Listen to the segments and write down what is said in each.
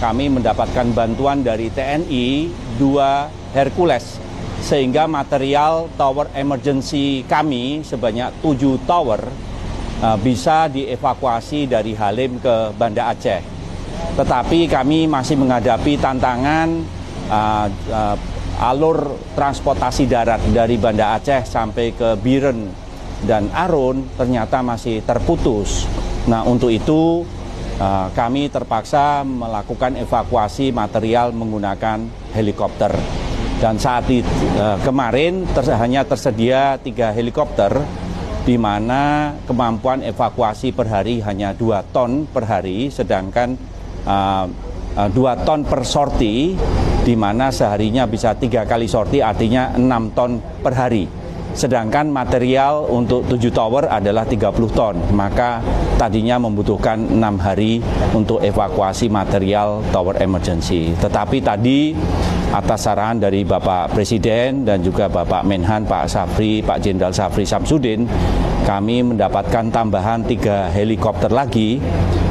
kami mendapatkan bantuan dari TNI 2 Hercules, sehingga material tower emergency kami sebanyak 7 tower bisa dievakuasi dari Halim ke Banda Aceh. Tetapi kami masih menghadapi tantangan alur transportasi darat dari Banda Aceh sampai ke Biren dan Arun ternyata masih terputus. Nah, untuk itu kami terpaksa melakukan evakuasi material menggunakan helikopter. Dan saat kemarin hanya tersedia 3 helikopter, di mana kemampuan evakuasi per hari hanya 2 ton per hari, sedangkan 2 ton per sorti, di mana seharinya bisa 3 kali sorti, artinya 6 ton per hari. Sedangkan material untuk 7 tower adalah 30 ton, maka tadinya membutuhkan 6 hari untuk evakuasi material tower emergency. Tetapi tadi atas saran dari Bapak Presiden dan juga Bapak Menhan Pak Jenderal Safri Samsudin, kami mendapatkan tambahan 3 helikopter lagi,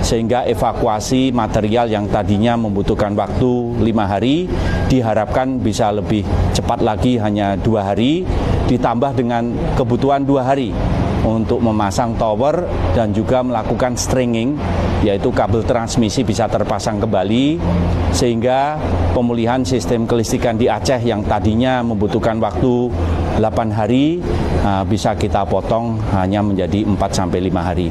sehingga evakuasi material yang tadinya membutuhkan waktu 5 hari diharapkan bisa lebih cepat lagi, hanya 2 hari, ditambah dengan kebutuhan 2 hari untuk memasang tower dan juga melakukan stringing, yaitu kabel transmisi bisa terpasang kembali, sehingga pemulihan sistem kelistrikan di Aceh yang tadinya membutuhkan waktu 8 hari bisa kita potong hanya menjadi 4 sampai 5 hari.